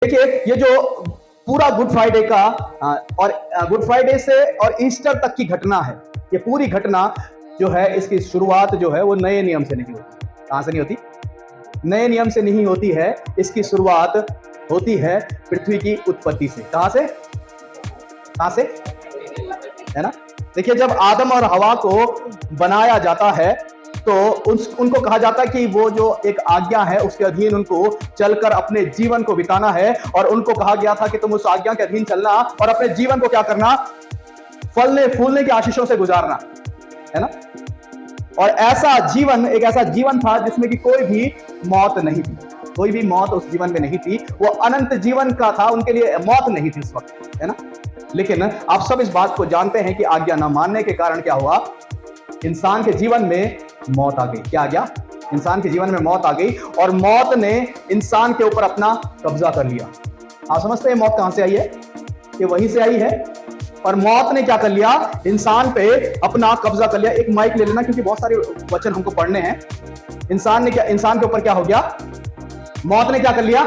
देखिए, ये जो पूरा गुड फ्राइडे का और गुड फ्राइडे से और ईस्टर तक की घटना है, ये पूरी घटना जो है इसकी शुरुआत जो है वो नए नियम से नहीं होती। कहां से नहीं होती? नए नियम से नहीं होती है। इसकी शुरुआत होती है पृथ्वी की उत्पत्ति से। कहां से? कहां से? है ना? देखिए, जब आदम और हवा को बनाया जाता है तो उनको कहा जाता है कि वो जो एक आज्ञा है उसके अधीन उनको चलकर अपने जीवन को बिताना है, और उनको कहा गया था कि तुम उस आज्ञा के अधीन चलना और अपने जीवन को क्या करना? फलने फूलने की आशीषों से गुजारना, है ना? और ऐसा जीवन, एक ऐसा जीवन था जिसमें कि कोई भी मौत नहीं थी। कोई भी मौत उस जीवन में नहीं थी। वो अनंत जीवन का था, उनके लिए मौत नहीं थी उस वक्त, है ना? लेकिन आप सब इस बात को जानते हैं कि आज्ञा न मानने के कारण क्या हुआ? इंसान के जीवन में मौत आ गई। क्या आ गया? इंसान के जीवन में मौत आ गई, और मौत ने इंसान के ऊपर अपना कब्जा कर लिया। आप समझते हैं मौत कहां से आई है? ये वहीं से आई है। और मौत ने क्या कर लिया? इंसान पे अपना कब्जा कर लिया। एक माइक ले लेना, क्योंकि बहुत सारे वचन हमको पढ़ने हैं। इंसान के ऊपर क्या हो गया? मौत ने क्या कर लिया?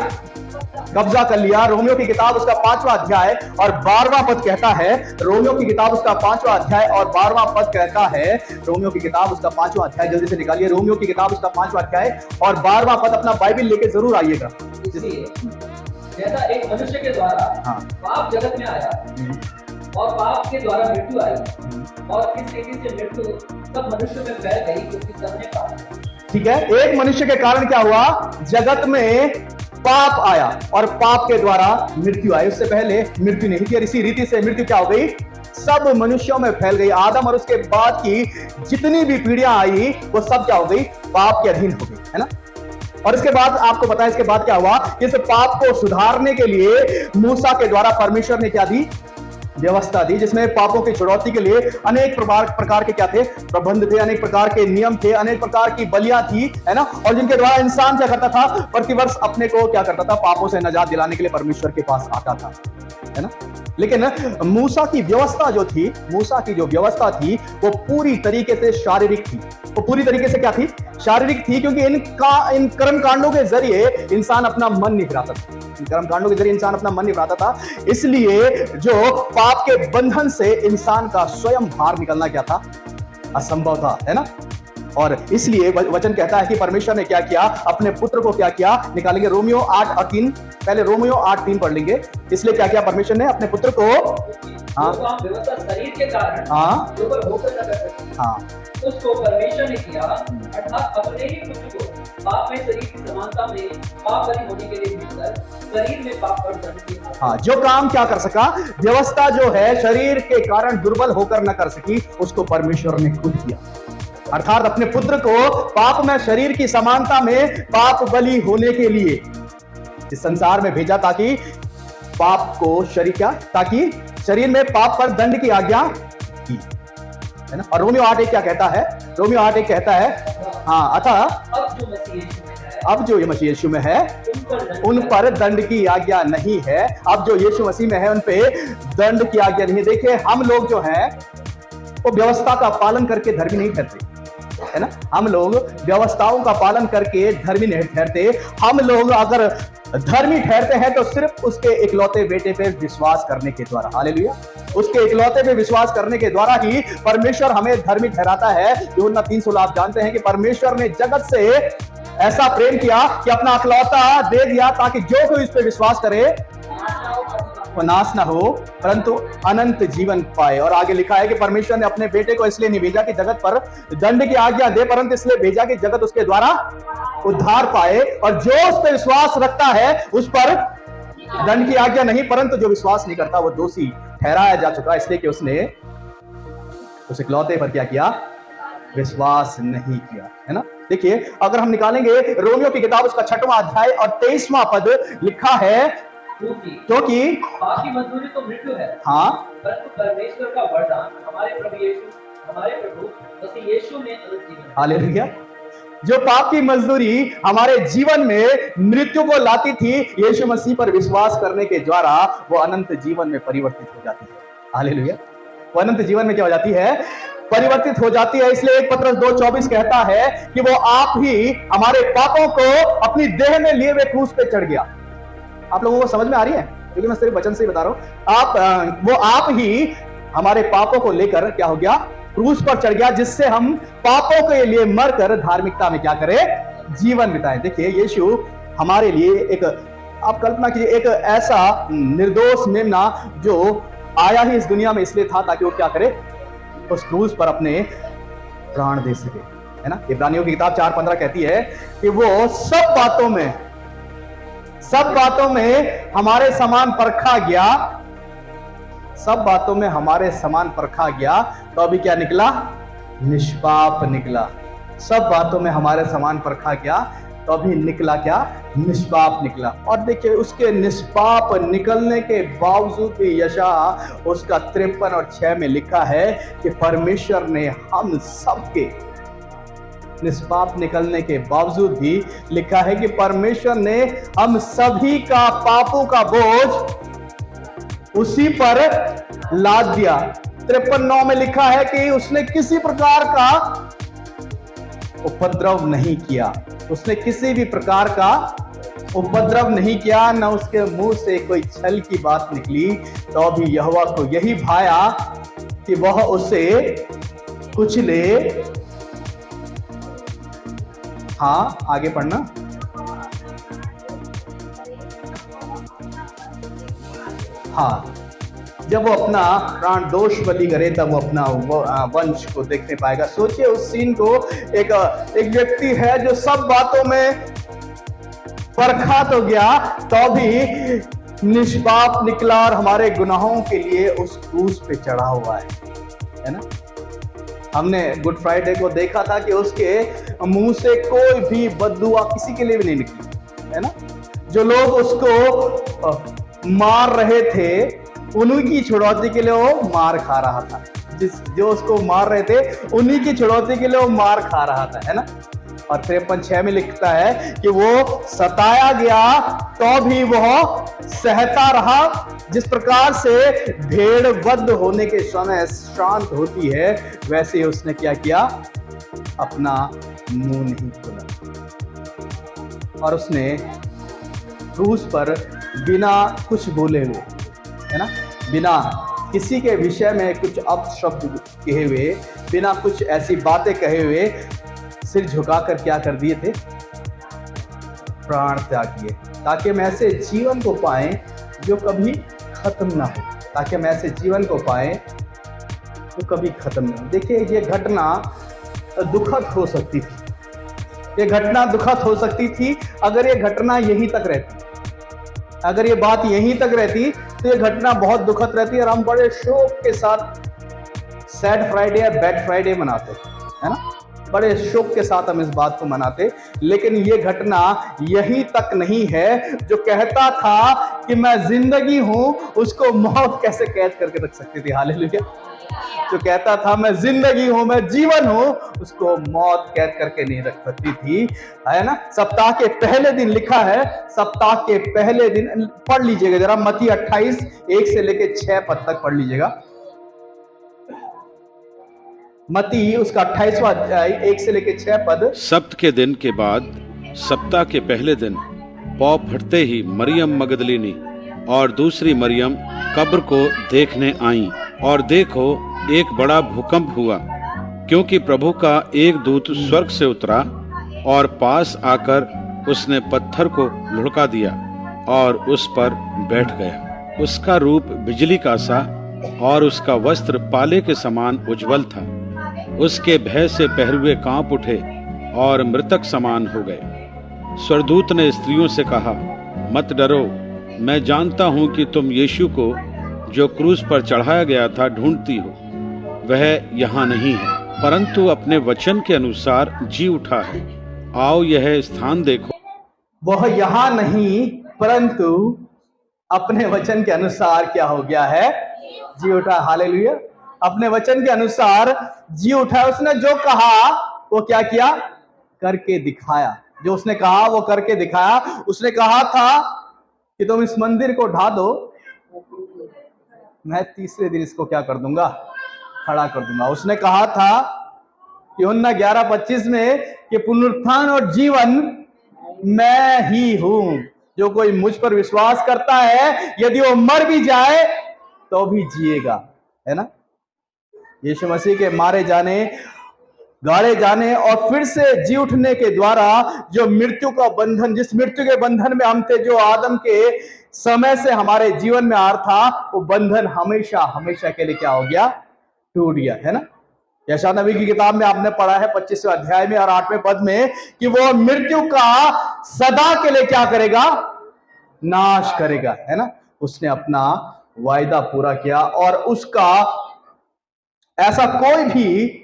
कब्जा कर लिया। रोमियो की किताब उसका 5वां अध्याय और 12वां पद कहता है, रोमियो की किताब उसका 5वां अध्याय और 12वां पद कहता है, रोमियो की किताब उसका 5वां अध्याय, जल्दी से निकालिए, रोमियो की किताब उसका 5वां अध्याय और 12वां पद। अपना बाइबल लेके जरूर आइएगा। जैसा एक मनुष्य के द्वारा पाप जगत में आया और पाप के द्वारा मृत्यु आई, और इस रीति से मृत्यु सब मनुष्यों में फैल गई क्योंकि सबने पाप किया। ठीक है, एक मनुष्य के कारण क्या हुआ? जगत में पाप आया और पाप के द्वारा मृत्यु आई। उससे पहले मृत्यु नहीं थी, और इसी रीति से मृत्यु क्या हो गई? सब मनुष्यों में फैल गई। आदम और उसके बाद की जितनी भी पीढ़ियां आई वो सब क्या हो गई? पाप के अधीन हो गई, है ना? और इसके बाद आपको पता है इसके बाद क्या हुआ? इस पाप को सुधारने के लिए मूसा के द्वारा परमेश्वर ने क्या दी? व्यवस्था दी, जिसमें पापों की छुड़ौती के लिए अनेक प्रकार के क्या थे? प्रबंध थे, अनेक प्रकार के नियम थे, अनेक प्रकार की बलियां थी, है ना? और जिनके द्वारा इंसान क्या करता था? प्रतिवर्ष अपने को क्या करता था? पापों से निजात दिलाने के लिए परमेश्वर के पास आता था, है ना? लेकिन मूसा की व्यवस्था जो थी, मूसा की जो व्यवस्था थी वो पूरी तरीके से शारीरिक थी। वो पूरी तरीके से क्या थी? शारीरिक थी, क्योंकि इन कर्म कांडों के जरिए इंसान अपना मन निभराता था। इन कर्म कांडों के जरिए इंसान अपना मन निभराता था। इसलिए जो पाप के बंधन से इंसान का स्वयं बाहर निकलना क्या था? असंभव था, है ना? और इसलिए वचन कहता है कि परमेश्वर ने क्या किया? अपने पुत्र को क्या किया? निकालेंगे रोमियो 8 और 3। पहले रोमियो 8:3 पढ़ लेंगे। इसलिए क्या किया परमेश्वर ने? अपने पुत्र को शरीर के कारण होकर न कर सकते, उसको परमेश्वर ने किया, अर्थात अपने ही पुत्र को पाप में शरीर की समानता में पाप बलि होने के लिए भेजकर शरीर में पाप पर दंड दिया। जो काम क्या कर सका? व्यवस्था जो है शरीर के कारण दुर्बल होकर न कर सकी, उसको परमेश्वर ने खुद किया। अर्थात अपने पुत्र को पाप में शरीर की समानता में पाप बलि होने के लिए इस संसार में भेजा, ताकि पाप को ताकि शरीर में पाप पर दंड की आज्ञा की, है ना? और रोमियो 8:1 क्या कहता है? रोमियो 8:1 कहता है, अतः अब जो ये मसीह यीशु में है उन पर दंड की आज्ञा नहीं है। अब जो यीशु मसीह में है उन पे दंड की आज्ञा नहीं है। देखिए, हम लोग जो हैं वो व्यवस्था का पालन करके धर्मी नहीं ठहरते, है ना? हम लोग व्यवस्थाओं का पालन करके धर्मी नहीं ठहरते। हम लोग अगर धर्मी ठहरते हैं तो सिर्फ उसके इकलौते बेटे पे विश्वास करने के द्वारा। हालेलुया! उसके इकलौते पे विश्वास करने के द्वारा ही परमेश्वर हमें धर्मी ठहराता है। यूहन्ना 3:16 आप जानते हैं कि परमेश्वर ने जगत से ऐसा प्रेम किया कि अपना इकलौता दे दिया, ताकि जो कोई इस पे विश्वास करे वो नाश ना हो परंतु अनंत जीवन पाए। और आगे लिखा है कि परमेश्वर ने अपने बेटे को इसलिए नहीं भेजा कि जगत पर दंड की आज्ञा दे, परंतु इसलिए भेजा कि जगत उसके द्वारा उद्धार पाए। और जो उस पर विश्वास रखता है उस पर दंड की आज्ञा नहीं, परंतु जो विश्वास नहीं करता वो दोषी ठहराया जा चुका, इसलिए कि उसने उस इकलौते पर क्या किया? विश्वास नहीं किया, है ना? देखिए, अगर हम निकालेंगे रोमियो की किताब उसका 6वां अध्याय और 23वां पद, लिखा है, क्योंकि पाप की मजदूरी तो मृत्यु है, परंतु परमेश्वर का वरदान हमारे प्रभु मसीह यीशु में अनंत जीवन है। हालेलुया! जो पाप की मजदूरी हमारे जीवन में मृत्यु को लाती थी, यीशु मसीह पर विश्वास करने के द्वारा वो अनंत जीवन में परिवर्तित हो जाती है। हालेलुया! वो अनंत जीवन में क्या हो जाती है? परिवर्तित हो जाती है। इसलिए 1 पत्रस 2:24 कहता है कि वो आप ही हमारे पापों को अपनी देह में लिए हुए क्रूस पे चढ़ गया। आप लोगों को समझ में आ रही है? क्योंकि मैं सिर्फ वचन से ही बता रहा हूं। वो आप ही हमारे पापों को लेकर क्या हो गया, क्रूस पर चढ़ गया, जिससे हम पापों के लिए मरकर धार्मिकता में क्या करें, जीवन बिताएं। देखिए यीशु हमारे लिए एक, आप कल्पना कीजिए, एक ऐसा निर्दोष मेमना जो आया ही इस दुनिया में इसलिए था ताकि वो क्या करे, उस क्रूस पर अपने प्राण दे सके, है ना। इब्रानियों की किताब 4:15 कहती है कि वो सब बातों में हमारे समान परखा गया, सब बातों में हमारे समान परखा गया, तो अभी क्या निकला, निष्पाप निकला। सब बातों में हमारे समान परखा गया, तो अभी निकला क्या, निष्पाप निकला। और देखिए उसके निष्पाप निकलने के बावजूद भी यशायाह उसका 53 और 6 में लिखा है कि परमेश्वर ने हम सबके निष्पाप निकलने के बावजूद भी लिखा है कि परमेश्वर ने हम सभी का पापों का बोझ उसी पर लाद दिया। 53:9 में लिखा है कि उसने किसी प्रकार का उपद्रव नहीं किया, उसने किसी भी प्रकार का उपद्रव नहीं किया, न उसके मुंह से कोई छल की बात निकली। तो भी यहोवा को यही भाया कि वह उसे कुचले। हाँ आगे पढ़ना। हाँ, जब वो अपना प्राण दोष बलि करे तब वो अपना वंश को देखने पाएगा। सोचिए उस सीन को, एक व्यक्ति है जो सब बातों में परखा तो गया, तो भी निष्पाप निकला और हमारे गुनाहों के लिए उस क्रूस पे चढ़ा हुआ है ना। हमने गुड फ्राइडे को देखा था कि उसके मुंह से कोई भी बददुआ किसी के लिए भी नहीं निकली, है ना। जो लोग उसको मार रहे थे उन्हीं की छुड़ौती के लिए वो मार खा रहा था, जो उसको मार रहे थे उन्हीं की छुड़ौती के लिए वो मार खा रहा था, है ना। और 53:6 में लिखता है कि वो सताया गया तो भी वह सहता रहा, जिस प्रकार से भेड़ वध होने के समय शांत होती है, वैसे ही उसने क्या किया, अपना मुंह नहीं खोला। और उसने क्रूस पर बिना कुछ बोले हुए, है ना, बिना किसी के विषय में कुछ अपशब्द कहे हुए, बिना कुछ ऐसी बातें कहे हुए, सिर झुकाकर क्या कर दिए थे, प्राण त्याग किए, ताकि हम ऐसे जीवन को पाएं जो कभी खत्म ना हो, ताकि हम ऐसे जीवन को पाएं जो कभी खत्म ना हो। देखिए ये घटना दुखद हो सकती थी, ये घटना दुखद हो सकती थी अगर ये घटना यहीं तक रहती, अगर ये बात यहीं तक रहती तो ये घटना बहुत दुखद रहती और हम बड़े शोक के साथ सैड फ्राइडे या बैड फ्राइडे मनाते, है ना, बड़े शोक के साथ हम इस बात को मनाते। लेकिन ये घटना यहीं तक नहीं है। जो कहता था कि मैं जिंदगी हूं, उसको मौत कैसे कैद करके रख सकती थी? हालेलुया। जो कहता था मैं जिंदगी हूं, मैं जीवन हूं, उसको मौत कैद करके नहीं रख सकती थी, है ना। सप्ताह के पहले दिन लिखा है, सप्ताह के पहले दिन पढ़ लीजिएगा जरा, मत्ती 28 1 से लेके 6 पद तक पढ़ लीजिएगा। मत्ती उसका 28वां अध्याय 1 से लेके 6 पद। सप्त के दिन के बाद सप्ताह के पहले दिन पौ फटते ही मरियम मगदलिनी और दूसरी मरियम कब्र को देखने आईं, और देखो एक बड़ा भूकंप हुआ, क्योंकि प्रभु का एक दूत स्वर्ग से उतरा और पास आकर उसने पत्थर को लुढ़का दिया और उस पर बैठ गया। उसका रूप बिजली का सा और उसका वस्त्र पाले के समान उज्जवल था। उसके भय से पहरुए कांप उठे और मृतक समान हो गए। स्वर्गदूत ने स्त्रियों से कहा, मत डरो, मैं जानता हूं कि तुम यीशु को जो क्रूस पर चढ़ाया गया था ढूंढती हो। वह यहाँ नहीं है, परंतु अपने वचन के अनुसार जी उठा है। आओ यह स्थान देखो। वह यहाँ नहीं, परंतु अपने वचन के अनुसार क्या हो गया है, जी उठा। हालेलुया। अपने वचन के अनुसार जी उठा। उसने जो कहा वो क्या किया, करके दिखाया। जो उसने कहा वो करके दिखाया। उसने कहा था कि तुम इस मंदिर को ढा दो, मैं तीसरे दिन इसको क्या कर दूंगा, खड़ा कर दूंगा। उसने कहा था यूहन्ना 11:25 में कि पुनरुत्थान और जीवन मैं ही हूं, जो कोई मुझ पर विश्वास करता है यदि वो मर भी जाए तो भी जिएगा, है ना। यीशु मसीह के मारे जाने, गाड़े जाने और फिर से जी उठने के द्वारा जो मृत्यु का बंधन, जिस मृत्यु के बंधन में हम थे, जो आदम के समय से हमारे जीवन में आ रहा था, वो बंधन हमेशा हमेशा के लिए क्या हो गया, टूट गया, है ना। यशायाह नबी की किताब में आपने पढ़ा है 25वें अध्याय में और 8वें पद में कि वो मृत्यु का सदा के लिए क्या करेगा, नाश करेगा, है ना। उसने अपना वायदा पूरा किया और उसका ऐसा कोई भी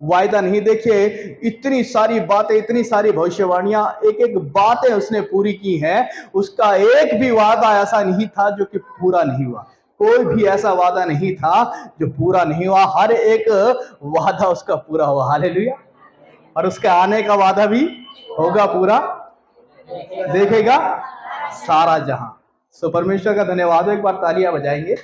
वायदा नहीं। देखिए इतनी सारी बातें, इतनी सारी भविष्यवाणियां, एक एक बातें उसने पूरी की हैं, उसका एक भी वादा ऐसा नहीं था जो कि पूरा नहीं हुआ। कोई भी ऐसा वादा नहीं था जो पूरा नहीं हुआ, हर एक वादा उसका पूरा हुआ, हालेलुया। और उसके आने का वादा भी होगा पूरा, देखेगा सारा जहां। सो परमेश्वर का धन्यवाद हो, एक बार तालियां बजाएंगे।